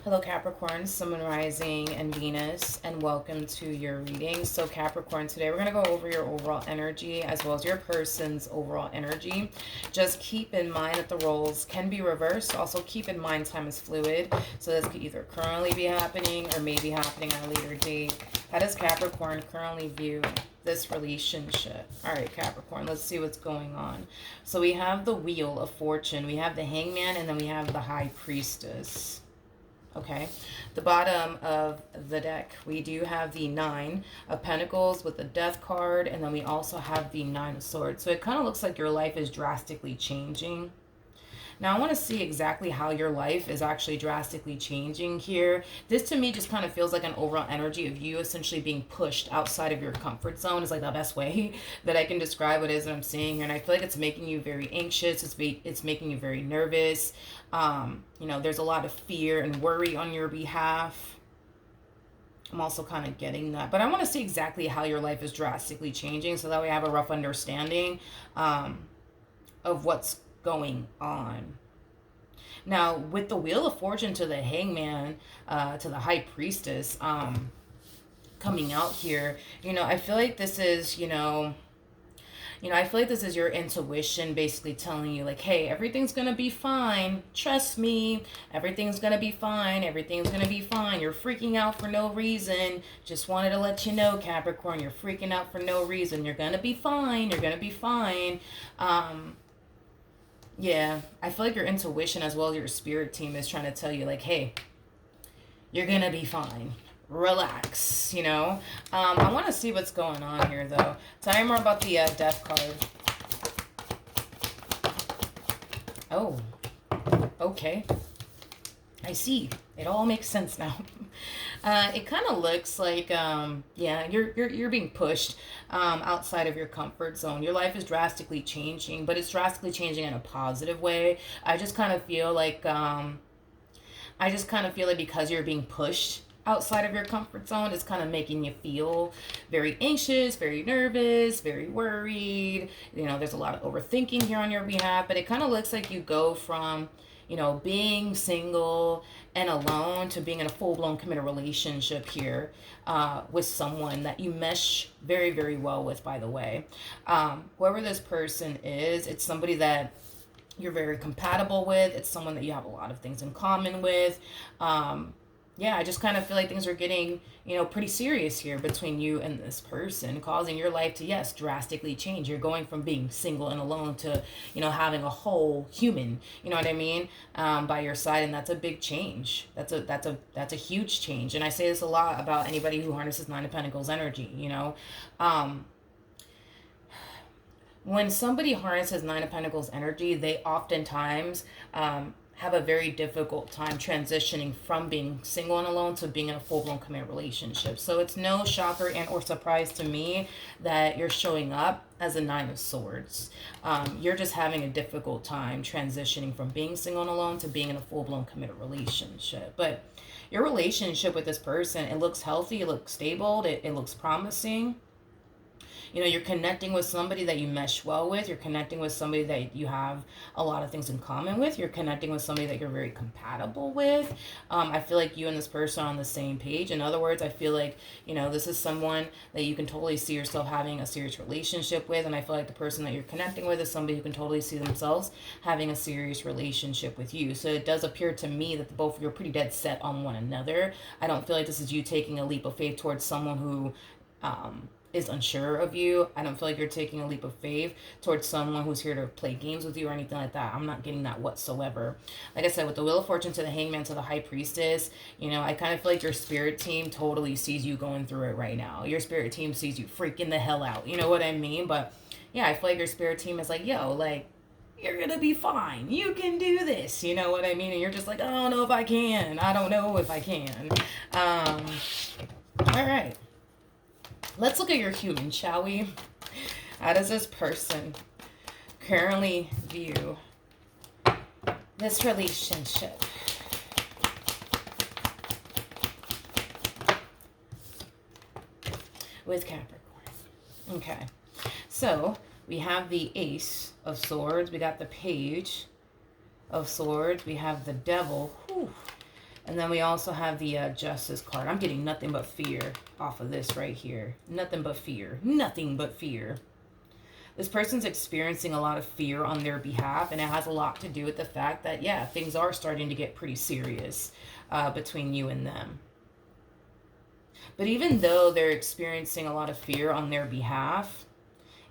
Hello Capricorn, Sun, Moon, Rising, and Venus, and welcome to your reading. So Capricorn, today we're going to go over your overall energy as well as your person's overall energy. Just keep in mind that the roles can be reversed. Also keep in mind time is fluid. So this could either currently be happening or may be happening at a later date. How does Capricorn currently view this relationship? All right, Capricorn, let's see what's going on. So we have the Wheel of Fortune, we have the Hangman, and then we have the High Priestess. Okay, the bottom of the deck, we do have the Nine of Pentacles with the Death card, and then we also have the Nine of Swords. So it kind of looks like your life is drastically changing. Now, I want to see exactly how your life is actually drastically changing here. This, to me, just kind of feels like an overall energy of you essentially being pushed outside of your comfort zone is like the best way that I can describe what it is that I'm seeing here. And I feel like it's making you very anxious. It's making you very nervous. You know, there's a lot of fear and worry on your behalf. I'm also kind of getting that. But I want to see exactly how your life is drastically changing so that we have a rough understanding of what's going on. Now, with the Wheel of Fortune to the Hangman, to the High Priestess, coming out here, you know, I feel like this is, I feel like this is your intuition basically telling you like, hey, everything's going to be fine. Trust me. Everything's going to be fine. Everything's going to be fine. You're freaking out for no reason. Just wanted to let you know, Capricorn, you're freaking out for no reason. You're going to be fine. You're going to be fine. Yeah, I feel like your intuition as well as your spirit team is trying to tell you like, hey, you're going to be fine. Relax, you know. I want to see what's going on here, though. Tell me more about the Death card. Oh, okay. I see. It all makes sense now. It kind of looks like, yeah, you're being pushed outside of your comfort zone. Your life is drastically changing, but it's drastically changing in a positive way. I just kind of feel like, because you're being pushed outside of your comfort zone, it's kind of making you feel very anxious, very nervous, very worried. You know, there's a lot of overthinking here on your behalf, but it kind of looks like you go from, you know, being single and alone to being in a full-blown committed relationship here with someone that you mesh very, very well with, by the way. Whoever this person is, it's somebody that you're very compatible with. It's someone that you have a lot of things in common with. Yeah, I just kind of feel like things are getting, you know, pretty serious here between you and this person, causing your life to, yes, drastically change. You're going from being single and alone to, you know, having a whole human, you know what I mean, by your side, and that's a big change. That's a huge change, and I say this a lot about anybody who harnesses Nine of Pentacles energy, you know. When somebody harnesses Nine of Pentacles energy, they oftentimes have a very difficult time transitioning from being single and alone to being in a full-blown committed relationship. So it's no shocker and or surprise to me that you're showing up as a Nine of Swords. You're just having a difficult time transitioning from being single and alone to being in a full-blown committed relationship. But your relationship with this person, it looks healthy, it looks stable, it looks promising. You know, you're connecting with somebody that you mesh well with. You're connecting with somebody that you have a lot of things in common with. You're connecting with somebody that you're very compatible with. I feel like you and this person are on the same page. In other words, I feel like, you know, this is someone that you can totally see yourself having a serious relationship with. And I feel like the person that you're connecting with is somebody who can totally see themselves having a serious relationship with you. So it does appear to me that both of you are pretty dead set on one another. I don't feel like this is you taking a leap of faith towards someone who is unsure of you. I don't feel like you're taking a leap of faith towards someone who's here to play games with you or anything like that. I'm not getting that whatsoever. Like I said, with the Wheel of Fortune to the Hangman to the High Priestess, you know, I kind of feel like your spirit team totally sees you going through it right now. Your spirit team sees you freaking the hell out. You know what I mean? But yeah, I feel like your spirit team is like, yo, like, you're gonna be fine. You can do this. You know what I mean? And you're just like, I don't know if I can. I don't know if I can. All right. Let's look at your human, shall we? How does this person currently view this relationship? With Capricorn. Okay. So, we have the Ace of Swords. We got the Page of Swords. We have the Devil. Whew. And then we also have the Justice card. I'm getting nothing but fear off of this right here. Nothing but fear. Nothing but fear. This person's experiencing a lot of fear on their behalf, and it has a lot to do with the fact that, yeah, things are starting to get pretty serious between you and them. But even though they're experiencing a lot of fear on their behalf,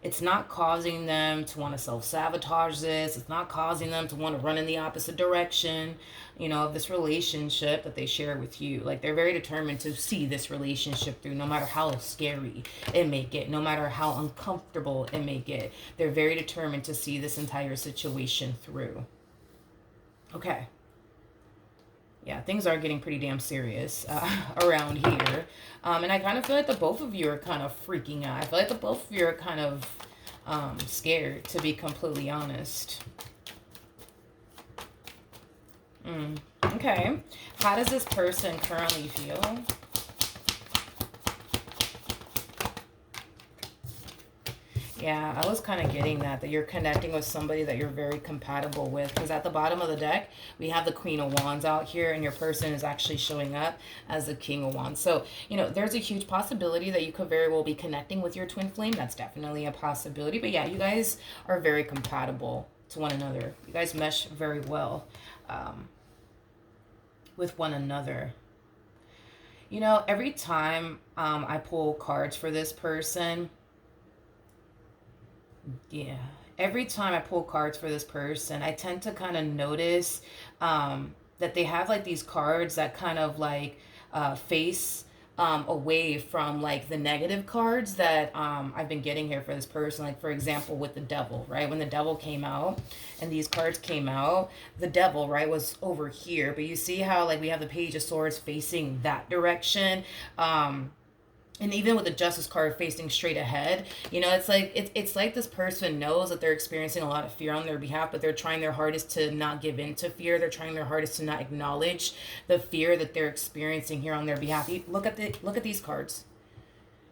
it's not causing them to want to self-sabotage this. It's not causing them to want to run in the opposite direction, you know, of this relationship that they share with you. Like, they're very determined to see this relationship through, no matter how scary it may get, no matter how uncomfortable it may get. They're very determined to see this entire situation through. Okay. Yeah, things are getting pretty damn serious around here. And I kind of feel like the both of you are kind of freaking out. I feel like the both of you are kind of scared, to be completely honest. Okay. How does this person currently feel? Yeah, I was kind of getting that you're connecting with somebody that you're very compatible with. Because at the bottom of the deck, we have the Queen of Wands out here, and your person is actually showing up as the King of Wands. So, you know, there's a huge possibility that you could very well be connecting with your twin flame. That's definitely a possibility. But yeah, you guys are very compatible to one another. You guys mesh very well with one another. You know, every time I pull cards for this person, yeah, every time I pull cards for this person, I tend to kind of notice that they have like these cards that kind of like face away from like the negative cards that I've been getting here for this person. Like, for example, with the Devil, right? When the Devil came out and these cards came out, the Devil, right, was over here. But you see how like we have the Page of Swords facing that direction. And even with the Justice card facing straight ahead, you know, it's like it's like this person knows that they're experiencing a lot of fear on their behalf, but they're trying their hardest to not give in to fear. They're trying their hardest to not acknowledge the fear that they're experiencing here on their behalf. Look at these cards.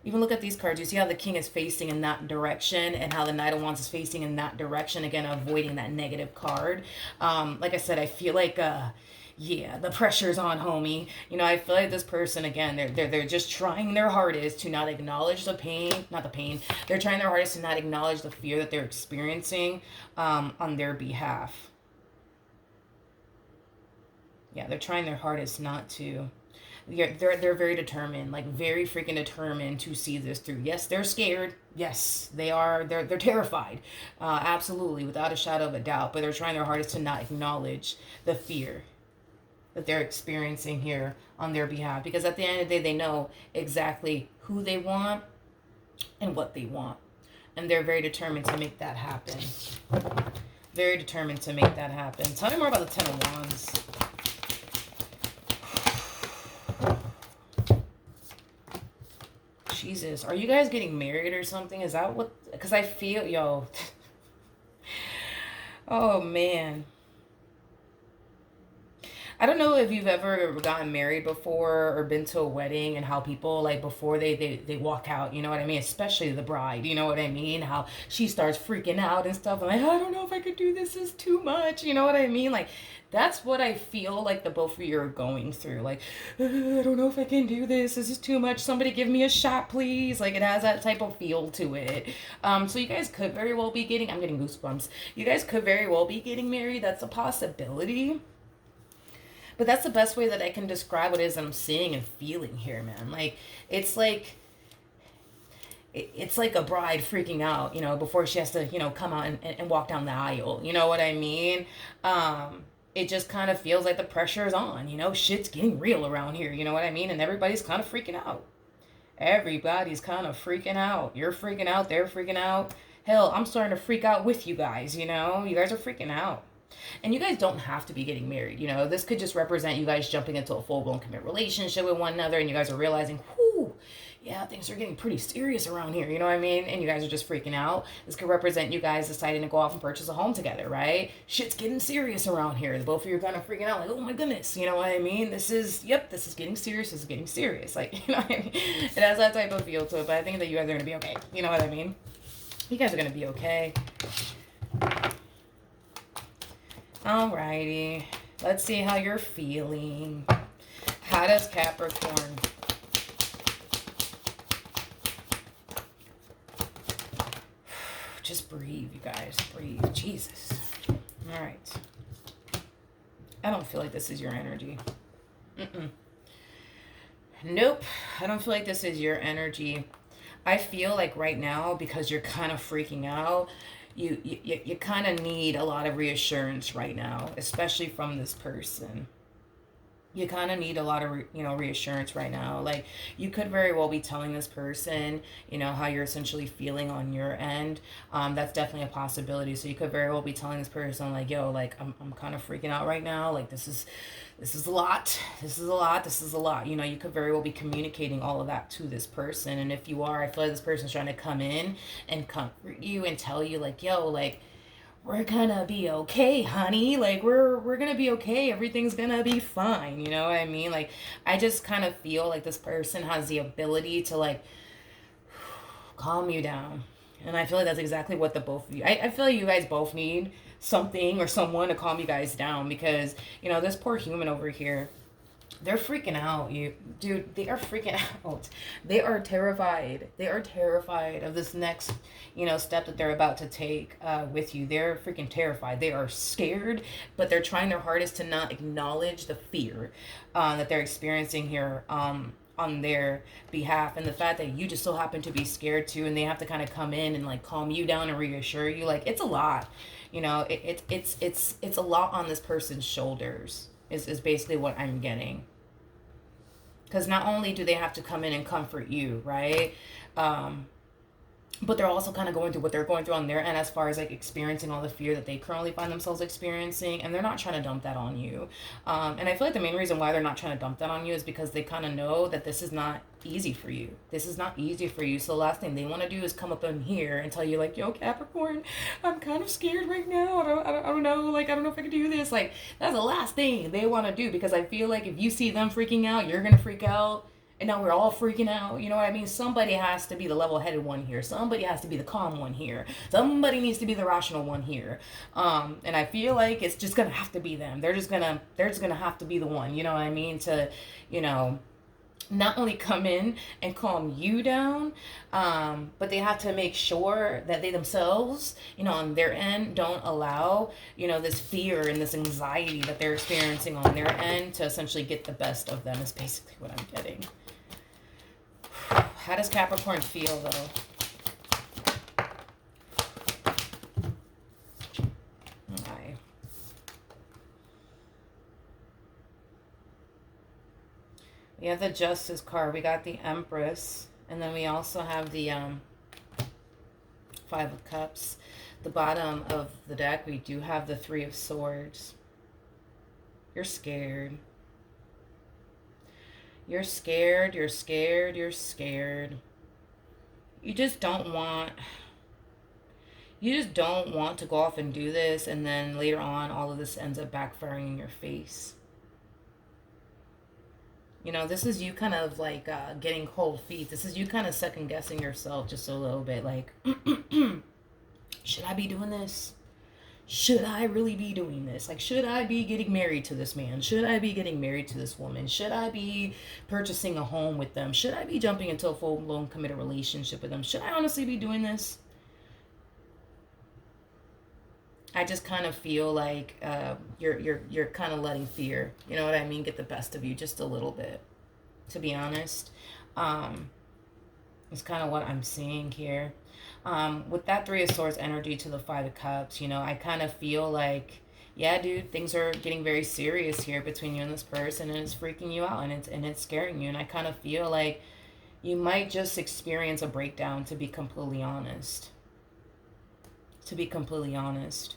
Even look at these cards. You see how the King is facing in that direction and how the Knight of Wands is facing in that direction. Again, avoiding that negative card. Like I said, I feel like yeah, the pressure's on, homie. You know, I feel like this person, again, they're just trying their hardest to not acknowledge the pain, not the pain. They're trying their hardest to not acknowledge the fear that they're experiencing on their behalf. Yeah, they're trying their hardest not to. They're very determined, like very freaking determined to see this through. Yes, they're scared. Yes, they are. They're terrified. Absolutely, without a shadow of a doubt. But they're trying their hardest to not acknowledge the fear that they're experiencing here on their behalf, because at the end of the day, they know exactly who they want and what they want, and they're very determined to make that happen. Very determined to make that happen. Tell me more about the Ten of Wands. Jesus, are you guys getting married or something? Is that what? Because I feel, yo. Oh man, I don't know if you've ever gotten married before or been to a wedding, and how people, like, before they walk out, you know what I mean? Especially the bride, you know what I mean? How she starts freaking out and stuff. I'm like, I don't know if I could do this. This is too much. You know what I mean? Like, that's what I feel like the both of you are going through. Like, I don't know if I can do this. This is too much. Somebody give me a shot, please. Like, it has that type of feel to it. So you guys could very well be getting, I'm getting goosebumps. You guys could very well be getting married. That's a possibility. But that's the best way that I can describe what it is I'm seeing and feeling here, man. Like, it's like a bride freaking out, you know, before she has to, you know, come out and walk down the aisle. You know what I mean? It just kind of feels like the pressure is on, you know? Shit's getting real around here, you know what I mean? And everybody's kind of freaking out. Everybody's kind of freaking out. You're freaking out. They're freaking out. Hell, I'm starting to freak out with you guys, you know? You guys are freaking out. And you guys don't have to be getting married, you know. This could just represent you guys jumping into a full-blown commit relationship with one another, and you guys are realizing, whoo, yeah, things are getting pretty serious around here, you know what I mean? And you guys are just freaking out. This could represent you guys deciding to go off and purchase a home together, right? Shit's getting serious around here. The both of you are kind of freaking out, like, oh my goodness, you know what I mean? This is getting serious. This is getting serious. Like, you know what I mean? It has that type of feel to it, but I think that you guys are going to be okay. You know what I mean? You guys are going to be okay. Alrighty, let's see how you're feeling. How does Capricorn just breathe, you guys? Breathe. Jesus. All right. I don't feel like this is your energy. Nope. I don't feel like this is your energy. I feel like right now, because you're kind of freaking out, you kind of need a lot of reassurance right now, especially from this person. You kind of need a lot of reassurance right now. Like, you could very well be telling this person how you're essentially feeling on your end. That's definitely a possibility. So you could very well be telling this person, like, yo, like, I'm kind of freaking out right now. Like, this is a lot. This is a lot. This is a lot. You could very well be communicating all of that to this person. And if you are, I feel like this person's trying to come in and comfort you and tell you, like, yo, like, we're gonna be okay, honey. Like, we're gonna be okay. Everything's gonna be fine. You know what I mean? Like, I just kind of feel like this person has the ability to, like, calm you down. And I feel like that's exactly what the both of you, I feel like you guys both need something or someone to calm you guys down, because this poor human over here, they're freaking out, dude. They are freaking out. They are terrified. They are terrified of this next, step that they're about to take with you. They're freaking terrified. They are scared, but they're trying their hardest to not acknowledge the fear that they're experiencing here on their behalf, and the fact that you just so happen to be scared too, and they have to kind of come in and, like, calm you down and reassure you. Like, it's a lot. It's a lot on this person's shoulders. Is basically what I'm getting. Because not only do they have to come in and comfort you, right? But they're also kind of going through what they're going through on their end, as far as, like, experiencing all the fear that they currently find themselves experiencing, and they're not trying to dump that on you. And I feel like the main reason why they're not trying to dump that on you is because they kind of know that this is not easy for you. This is not easy for you. So the last thing they want to do is come up in here and tell you, like, yo, Capricorn, I'm kind of scared right now. I don't know. Like, I don't know if I can do this. Like, that's the last thing they want to do, because I feel like if you see them freaking out, you're going to freak out. And now we're all freaking out. You know what I mean? Somebody has to be the level-headed one here. Somebody has to be the calm one here. Somebody needs to be the rational one here. And I feel like it's just gonna have to be them. They're just gonna have to be the one. You know what I mean? To, not only come in and calm you down, but they have to make sure that they themselves, on their end, don't allow, this fear and this anxiety that they're experiencing on their end to essentially get the best of them, is basically what I'm getting. How does Capricorn feel, though? Okay. We have the Justice card. We got the Empress. And then we also have the Five of Cups. The bottom of the deck, we do have the Three of Swords. You're scared. You're scared, you're scared, you're scared. You just don't want to go off and do this, and then later on all of this ends up backfiring in your face. This is you kind of, like, getting cold feet. This is you kind of second guessing yourself just a little bit, like, should I be doing this? Should I really be doing this? Like, should I be getting married to this man? Should I be getting married to this woman? Should I be purchasing a home with them? Should I be jumping into a full-blown committed relationship with them? Should I honestly be doing this? I just kind of feel like you're kind of letting fear, you know what I mean, get the best of you just a little bit, to be honest. It's kind of what I'm seeing here. With that Three of Swords energy to the Five of Cups, I kind of feel like, yeah, dude, things are getting very serious here between you and this person, and it's freaking you out, and it's scaring you. And I kind of feel like you might just experience a breakdown, to be completely honest. To be completely honest.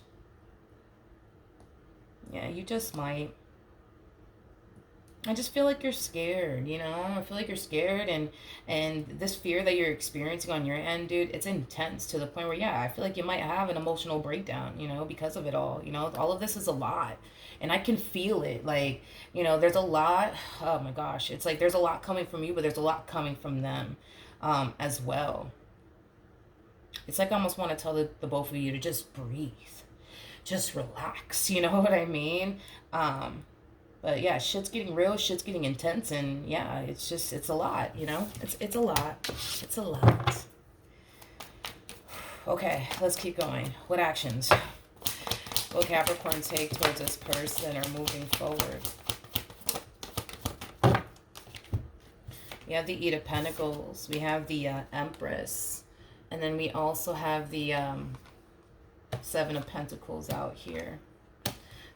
Yeah, you just might. I just feel like you're scared, I feel like you're scared, and this fear that you're experiencing on your end, dude, it's intense to the point where, yeah, I feel like you might have an emotional breakdown, because of it all. All of this is a lot, and I can feel it. Like, there's a lot. Oh my gosh, it's like there's a lot coming from you, but there's a lot coming from them as well. It's like I almost want to tell the both of you to just breathe. Just relax, you know what I mean? But yeah, shit's getting real, shit's getting intense, and yeah, it's a lot, you know? It's a lot. It's a lot. Okay, let's keep going. What actions will Capricorn take towards this person or moving forward? We have the Eight of Pentacles. We have the Empress. And then we also have the Seven of Pentacles out here.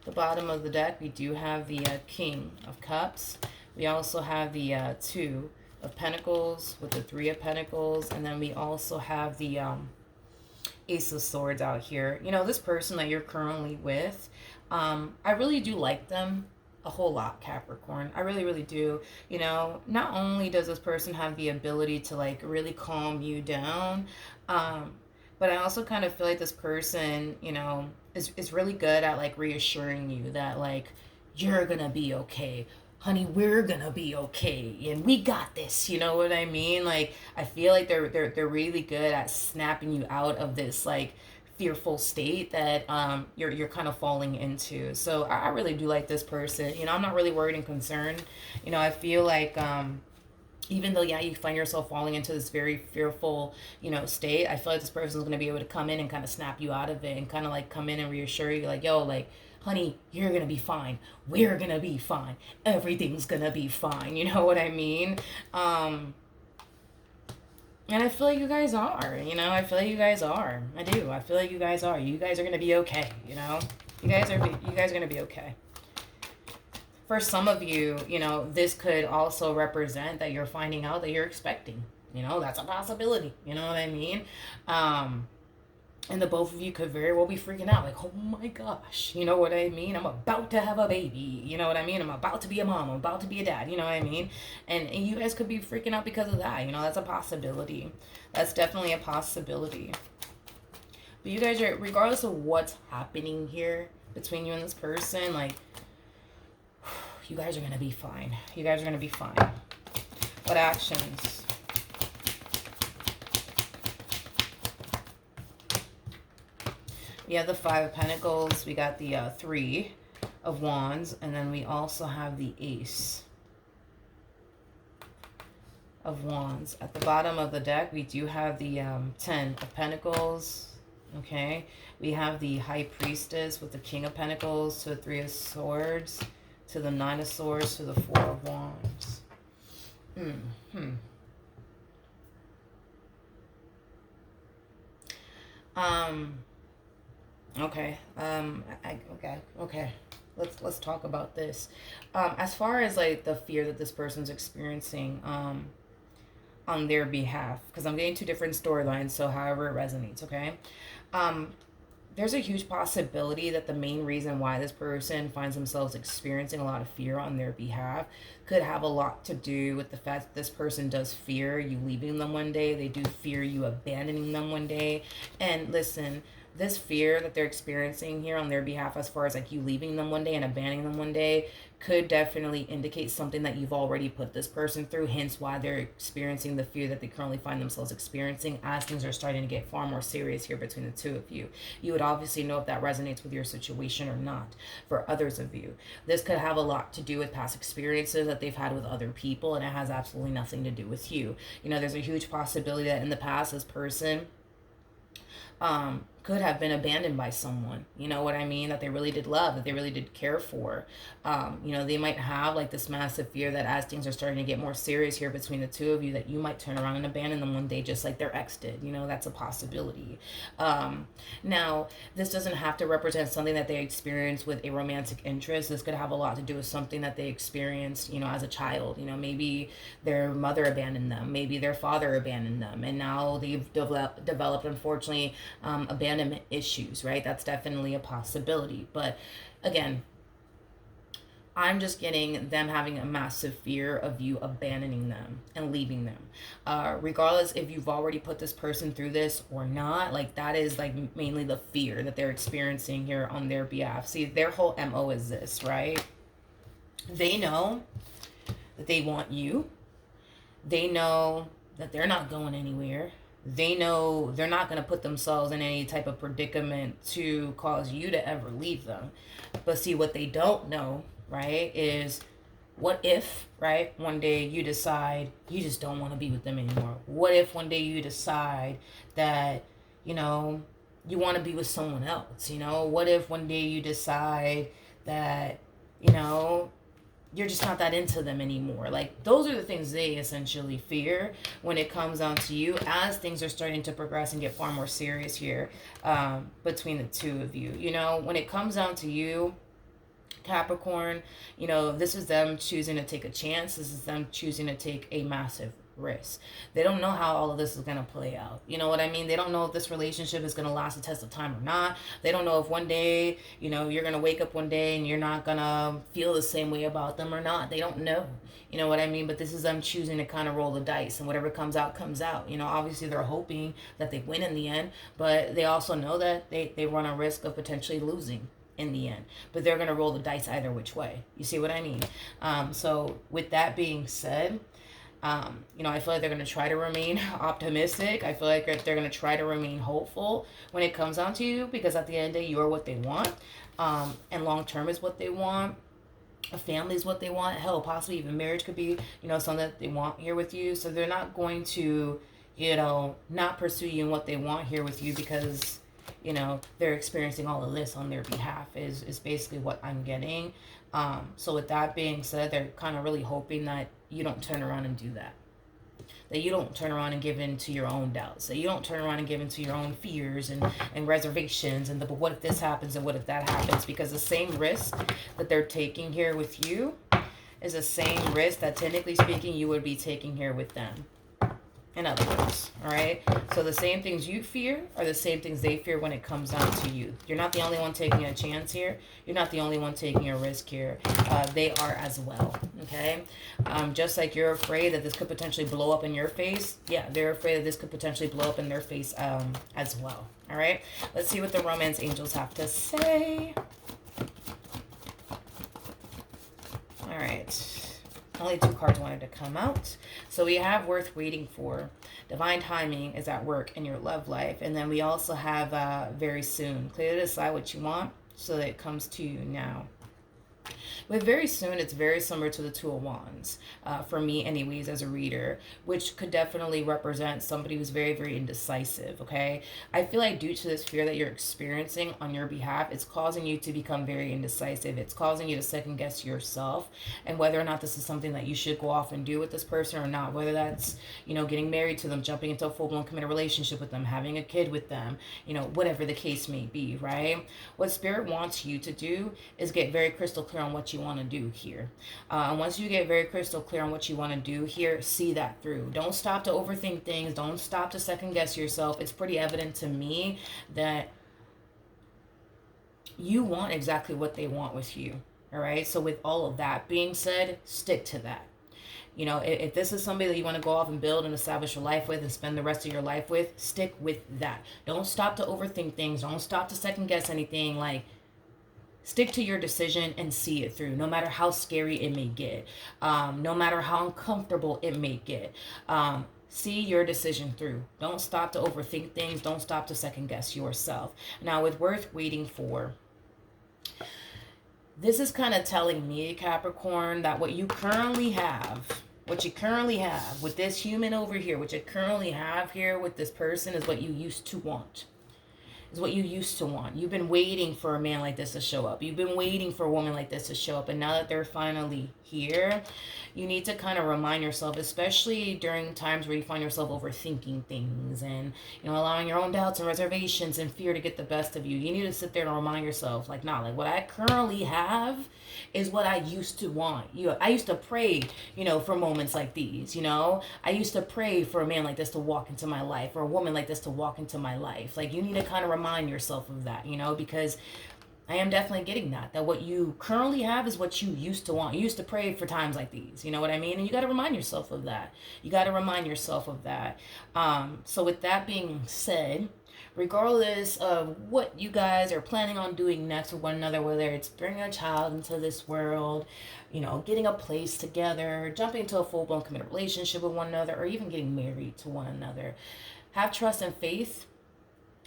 The bottom of the deck, we do have the King of Cups. We also have the Two of Pentacles with the Three of Pentacles. And then we also have the Ace of Swords out here. You know, this person that you're currently with, I really do like them a whole lot, Capricorn. I really, really do. You know, not only does this person have the ability to like really calm you down, but I also kind of feel like this person, you know, is really good at like reassuring you that like you're gonna be okay. Honey, we're gonna be okay, and we got this. You know what I mean? Like, I feel like they're really good at snapping you out of this like fearful state that you're kind of falling into. So I really do like this person. You know, I'm not really worried and concerned. You know, I feel like even though, yeah, you find yourself falling into this very fearful, you know, state, I feel like this person is going to be able to come in and kind of snap you out of it and kind of like come in and reassure you like, yo, like, honey, you're going to be fine. We're going to be fine. Everything's going to be fine. You know what I mean? And I feel like you guys are, you know, I feel like you guys are. I do. I feel like you guys are. You guys are going to be okay, you know? You guys are going to be okay. For some of you, you know, this could also represent that you're finding out that you're expecting. You know, that's a possibility. You know what I mean? And the both of you could very well be freaking out. Like, oh my gosh. You know what I mean? I'm about to have a baby. You know what I mean? I'm about to be a mom. I'm about to be a dad. You know what I mean? And you guys could be freaking out because of that. You know, that's a possibility. That's definitely a possibility. But you guys are, regardless of what's happening here between you and this person, like, you guys are going to be fine. You guys are going to be fine. What actions? We have the Five of Pentacles. We got the Three of Wands. And then we also have the Ace of Wands. At the bottom of the deck, we do have the 10 of Pentacles. Okay. We have the High Priestess with the King of Pentacles to the Three of Swords, to the Nine of Swords, to the Four of Wands. Okay. Okay. Let's talk about this. As far as like the fear that this person's experiencing, on their behalf, because I'm getting two different storylines, so however it resonates, okay? There's a huge possibility that the main reason why this person finds themselves experiencing a lot of fear on their behalf could have a lot to do with the fact that this person does fear you leaving them one day. They do fear you abandoning them one day. And listen, this fear that they're experiencing here on their behalf, as far as like you leaving them one day and abandoning them one day, could definitely indicate something that you've already put this person through, hence why they're experiencing the fear that they currently find themselves experiencing as things are starting to get far more serious here between the two of you. You would obviously know if that resonates with your situation or not. For others of you, this could have a lot to do with past experiences that they've had with other people, and it has absolutely nothing to do with you. You know, there's a huge possibility that in the past this person could have been abandoned by someone, you know what I mean, that they really did love, that they really did care for. You know, they might have like this massive fear that as things are starting to get more serious here between the two of you, that you might turn around and abandon them one day just like their ex did. You know, that's a possibility. Now, this doesn't have to represent something that they experienced with a romantic interest. This could have a lot to do with something that they experienced, you know, as a child. You know, maybe their mother abandoned them, maybe their father abandoned them, and now they've developed unfortunately, abandonment issues, right? That's definitely a possibility. But again, I'm just getting them having a massive fear of you abandoning them and leaving them. Regardless if you've already put this person through this or not, like that is like mainly the fear that they're experiencing here on their behalf. See, their whole MO is this, right? They know that they want you. They know that they're not going anywhere. They know they're not going to put themselves in any type of predicament to cause you to ever leave them. But see, what they don't know right, is what if, right, one day you decide you just don't want to be with them anymore? What if one day you decide that, you know, you want to be with someone else? You know, what if one day you decide that, you know, you're just not that into them anymore? Like, those are the things they essentially fear when it comes down to you, as things are starting to progress and get far more serious here, between the two of you. You know, when it comes down to you, Capricorn, you know, this is them choosing to take a chance. This is them choosing to take a massive risk. They don't know how all of this is going to play out. You know what I mean? They don't know if this relationship is going to last the test of time or not. They don't know if one day, you know, you're going to wake up one day and you're not going to feel the same way about them or not. They don't know. You know what I mean? But this is them choosing to kind of roll the dice, and whatever comes out, comes out. You know, obviously they're hoping that they win in the end, but they also know that they run a risk of potentially losing in the end, but they're going to roll the dice either which way. You see what I mean? So with that being said, you know, I feel like they're going to try to remain optimistic. I feel like they're going to try to remain hopeful when it comes down to you, because at the end of the day, you're what they want, and long term is what they want. A family is what they want. Hell, possibly even marriage could be, you know, something that they want here with you. So they're not going to, you know, not pursue you in what they want here with you, because, you know, they're experiencing all of this on their behalf is basically what I'm getting. So with that being said, they're kind of really hoping that you don't turn around and do that. That you don't turn around and give in to your own doubts. That you don't turn around and give in to your own fears and reservations and but what if this happens and what if that happens? Because the same risk that they're taking here with you is the same risk that, technically speaking, you would be taking here with them. In other words, all right? So the same things you fear are the same things they fear when it comes down to you. You're not the only one taking a chance here. You're not the only one taking a risk here. They are as well, okay? Just like you're afraid that this could potentially blow up in your face, yeah, they're afraid that this could potentially blow up in their face as well, all right? Let's see what the romance angels have to say. All right. Only 2 cards wanted to come out. So we have worth waiting for. Divine timing is at work in your love life. And then we also have very soon. Clearly decide what you want so that it comes to you now. With very soon, it's very similar to the Two of Wands, for me anyways, as a reader, which could definitely represent somebody who's very, very indecisive, okay? I feel like due to this fear that you're experiencing on your behalf, it's causing you to become very indecisive. It's causing you to second guess yourself and whether or not this is something that you should go off and do with this person or not. Whether that's, you know, getting married to them, jumping into a full-blown committed relationship with them, having a kid with them, you know, whatever the case may be, right? What Spirit wants you to do is get very crystal clear on what you want to do here. And once you get very crystal clear on what you want to do here, see that through. Don't stop to overthink things. Don't stop to second guess yourself. It's pretty evident to me that you want exactly what they want with you. All right. So with all of that being said, stick to that. You know, if this is somebody that you want to go off and build and establish your life with and spend the rest of your life with, stick with that. Don't stop to overthink things. Don't stop to second guess anything. Like, stick to your decision and see it through, no matter how scary it may get, no matter how uncomfortable it may get. See your decision through. Don't stop to overthink things. Don't stop to second guess yourself. Now, with worth waiting for, this is kind of telling me, Capricorn, that what you currently have with this human over here, what you currently have here with this person is what you used to want. Is what you used to want. You've been waiting for a man like this to show up. You've been waiting for a woman like this to show up. And now that they're finally here, you need to kind of remind yourself, especially during times where you find yourself overthinking things and, you know, allowing your own doubts and reservations and fear to get the best of you. You need to sit there and remind yourself, like, nah, like what I currently have is what I used to want. I used to pray, you know, for moments like these, you know. I used to pray for a man like this to walk into my life, or a woman like this to walk into my life. Like, you need to kind of remind yourself of that, you know, because I am definitely getting that what you currently have is what you used to want. You used to pray for times like these, you know what I mean? And you got to remind yourself of that. You got to remind yourself of that. So with that being said, regardless of what you guys are planning on doing next with one another, whether it's bringing a child into this world, you know, getting a place together, jumping into a full-blown committed relationship with one another, or even getting married to one another, have trust and faith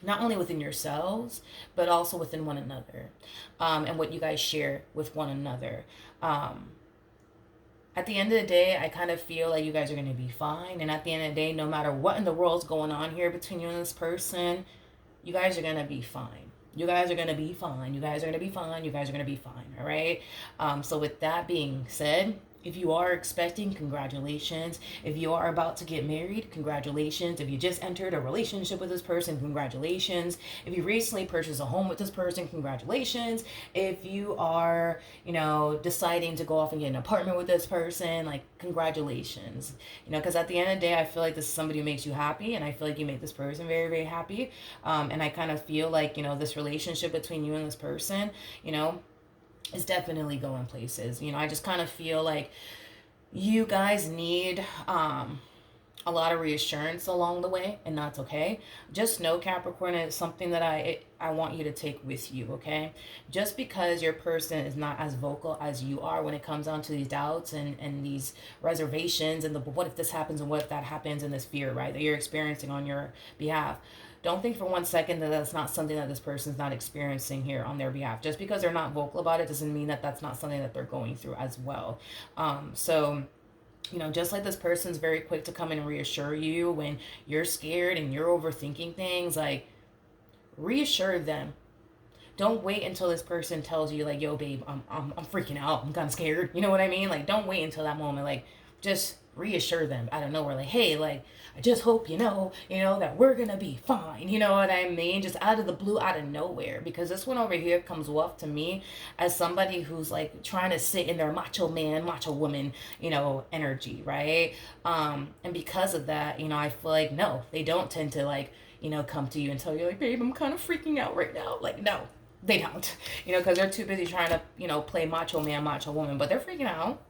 not only within yourselves, but also within one another, and what you guys share with one another. At the end of the day, I kind of feel like you guys are going to be fine. And at the end of the day, no matter what in the world's going on here between you and this person, you guys are going to be fine. You guys are going to be fine. You guys are going to be fine. You guys are going to be fine. All right. So with that being said, if you are expecting, congratulations. If you are about to get married, congratulations. If you just entered a relationship with this person, congratulations. If you recently purchased a home with this person, congratulations. If you are, deciding to go off and get an apartment with this person, like, congratulations. Because at the end of the day, I feel like this is somebody who makes you happy, and I feel like you make this person very, very happy. And I kind of feel like, this relationship between you and this person, is definitely going places. I just kind of feel like you guys need a lot of reassurance along the way, and that's okay. Just know, Capricorn, it's something that I want you to take with you, okay? Just because your person is not as vocal as you are when it comes down to these doubts and these reservations and the what if this happens and what if that happens and this fear, right, that you're experiencing on your behalf. Don't think for one second that that's not something that this person's not experiencing here on their behalf. Just because they're not vocal about it doesn't mean that that's not something that they're going through as well. So just like this person's very quick to come and reassure you when you're scared and you're overthinking things, like, reassure them. Don't wait until this person tells you, like, yo, babe, I'm freaking out. I'm kind of scared. You know what I mean? Like, don't wait until that moment. Like, just reassure them out of nowhere. Like, hey, like, I just hope that we're going to be fine. You know what I mean? Just out of the blue, out of nowhere. Because this one over here comes off to me as somebody who's, like, trying to sit in their macho man, macho woman, energy, right? And because of that, I feel like, no, they don't tend to, like, come to you and tell you, like, babe, I'm kind of freaking out right now. Like, no, they don't, because they're too busy trying to, play macho man, macho woman, but they're freaking out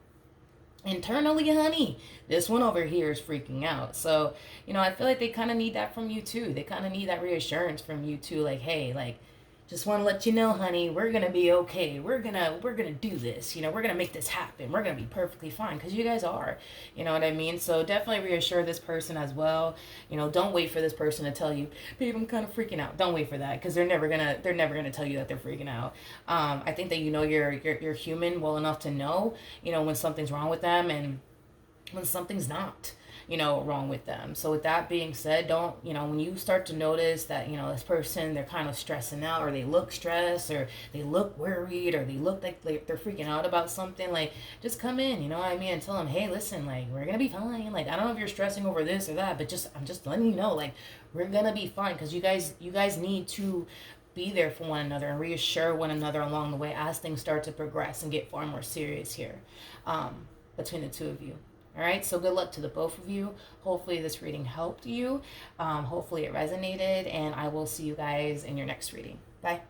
internally, honey. This one over here is freaking out. So, I feel like they kind of need that from you too. They kind of need that reassurance from you too. Like, hey, like, just want to let you know, honey, we're going to be okay. We're going to do this. We're going to make this happen. We're going to be perfectly fine, because you guys are. You know what I mean? So definitely reassure this person as well. Don't wait for this person to tell you, babe, I'm kind of freaking out. Don't wait for that, because they're never going to tell you that they're freaking out. I think that you're human well enough to know, when something's wrong with them and when something's not, wrong with them. So with that being said, don't, when you start to notice that, this person, they're kind of stressing out, or they look stressed, or they look worried, or they look like they're freaking out about something, like, just come in, and tell them, hey, listen, like, we're gonna be fine. Like, I don't know if you're stressing over this or that, but I'm just letting you know, like, we're gonna be fine, because you guys need to be there for one another and reassure one another along the way as things start to progress and get far more serious here, between the two of you. All right, so good luck to the both of you. Hopefully this reading helped you. Hopefully it resonated, and I will see you guys in your next reading. Bye.